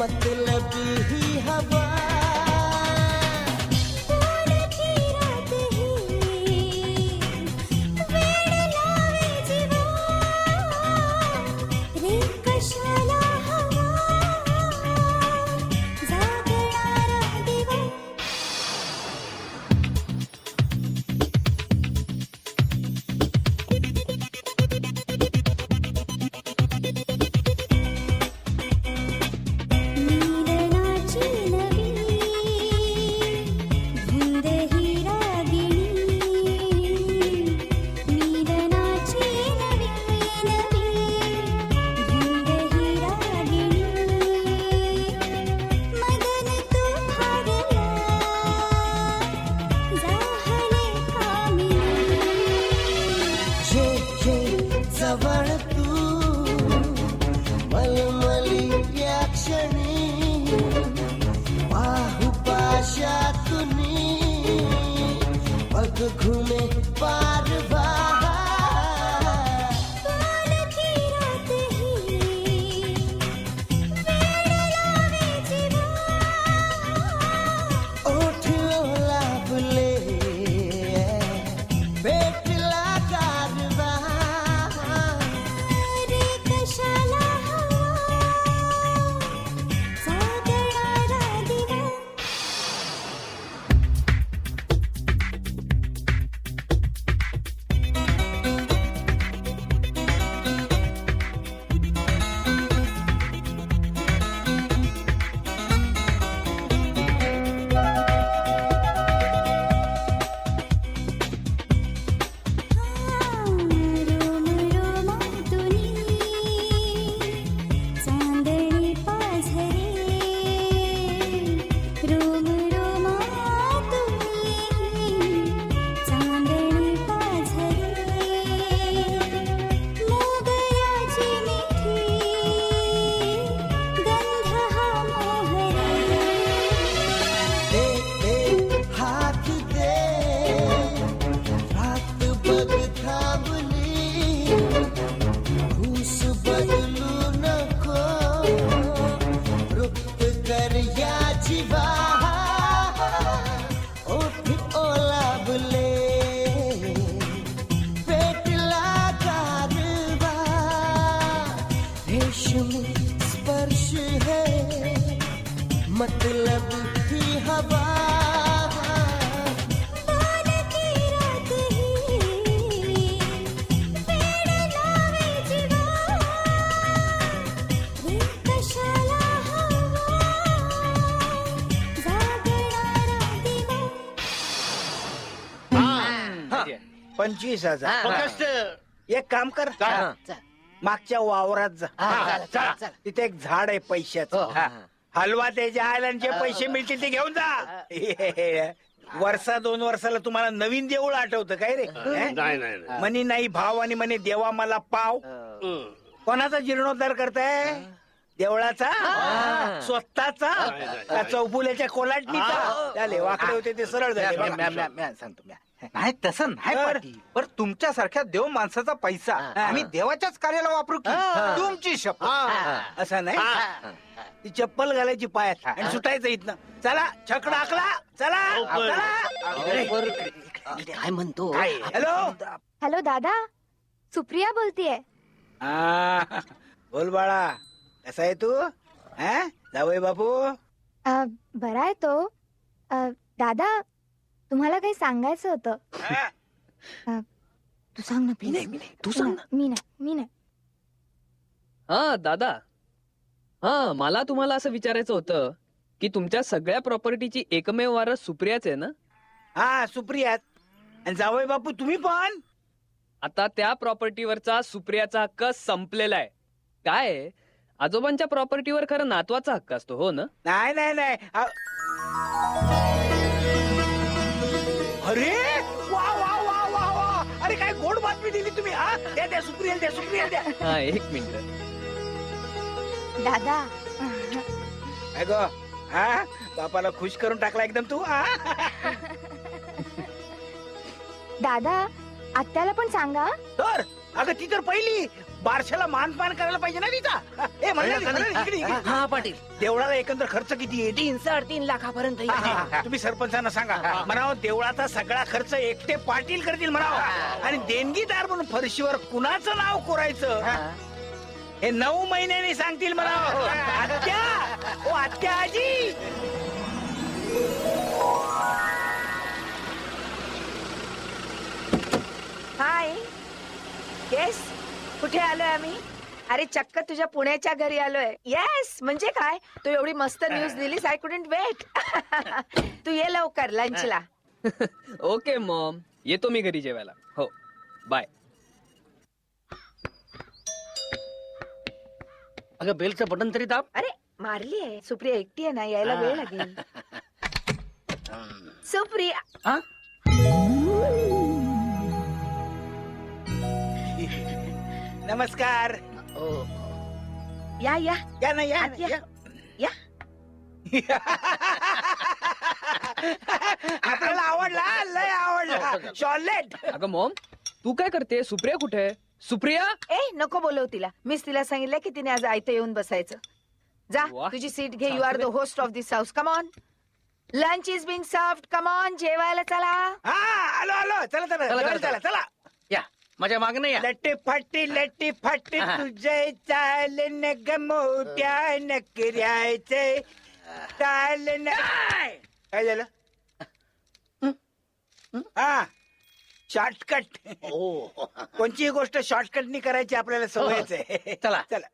मतलब ही हवा जवळ तू मलमली या क्षणी बाहु पाशातुनी पग घुमे पारवा ओठ ओलाबले भेटला गारवा स्पर्श है मतलब ही हवा पंचवीस हजार एक काम कर मागच्या वावरात जा तिथे एक झाड आहे पैशाचं हलवा त्याच्या आयलांचे पैसे मिळतील ते घेऊन जा वर्षा 2 वर्षाला तुम्हाला नवीन देऊळ आठवतं काय रे म्हणी नाही भाव आणि म्हणे देवा मला पाव कोणाचा जीर्णोद्धार करताय देवळाचा स्वतःचा का चौफुल्याच्या कोलाटणीचा झाले वाकडे होते ते सरळ झाले सांगतो नाही तसं नाही पाटील पण तुमच्यासारख्या देव माणसाचा पैसा आम्ही देवाच्याच कार्याला वापरू की तुमची शपथ असं नाही ती चप्पल घालायची पायात आणि सुटायचं इथनं चला छकडा आकला चला काय म्हणतो हॅलो हॅलो दादा सुप्रिया बोलतीये बोल बाळा कसा आहे तू जावई बापू बरा आहे तो दादा तुम्हाला काही सांगायचं होतं तू सांग ना प्लीज तू सांग ना. मी नाही हा दादा हा मला तुम्हाला असं विचारायचं होतं की तुमच्या सगळ्या प्रॉपर्टीची एकमेव वारस सुप्रियाच आहे ना हा सुप्रिया आणि जावई बापू तुम्ही पण आता त्या प्रॉपर्टीवरचा सुप्रियाचा हक्क संपलेला आहे काय आजोबांच्या प्रॉपर्टीवर खरं नातवाचा हक्क असतो हो ना नाही नाही नाही अरे वा वा वा वा वा अरे काय गोड बातमी दिली तुम्ही हा द्या द्या सुप्रिया द्या हा एक मिनिट दादा काय गो हा बापाला खुश करून टाकला एकदम तू दादा आत्याला पण सांगा तर अगं ती तर पहिली बारशाला मानपान करायला पाहिजे ना तिचा. ए मंडळी, इकडे. हा पाटील देवळाला एकंदर खर्च किती येईल? 3-3.5 लाखापर्यंत येईल. तुम्ही सरपंचांना सांगा म्हणावं देवळाचा सगळा खर्च एकटे पाटील करतील म्हणावं. आणि देणगीदार म्हणून फरशीवर कुणाचं नाव कोरायचं हे 9 महिन्यांनी सांगतील म्हणावं. आत्या, ओ आत्या आजी. हाय येस कुठे आलोय आम्ही? अरे चक्क तुझ्या पुण्याच्या घरी आलोय. येस म्हणजे काय, तू एवढी मस्त न्यूज दिलीस, आय कुडंट वेट. तू ये लवकर लंचला. ओके मॉम, येतो मी घरी जेवायला. हो, बाय. अगं बेलचं बटन तरी दाब. अरे मारली आहे, सुप्रिया एकटी आहे ना, यायला वेळ लागेल. सुप्रिया नमस्कार. या या या ना या आत या. या. या. आपल्याला आवडला, लय आवडला. शॉर्लेट. अगं मॉम, तू काय करते? सुप्रिया कुठे आहे? सुप्रिया, ए नको बोलव तिला, मीच तिला सांगितलं की तिने आज आयतं येऊन बसायचं. जा वा. तुझी सीट घे, you are the host of this house. Come on, lunch is being served. Come on, जेवायला चला. हा आलो आलो. चला चला जेवायला चला चला. या माझ्या मागणं या. लट्टी फाटी तुझे चालन ग मोठ्या नकऱ्याचे चालन. काय झालं? हा शॉर्टकट. ओ कोणतीही गोष्ट शॉर्टकटनी करायची आपल्याला सवयच आहे. चला. चला.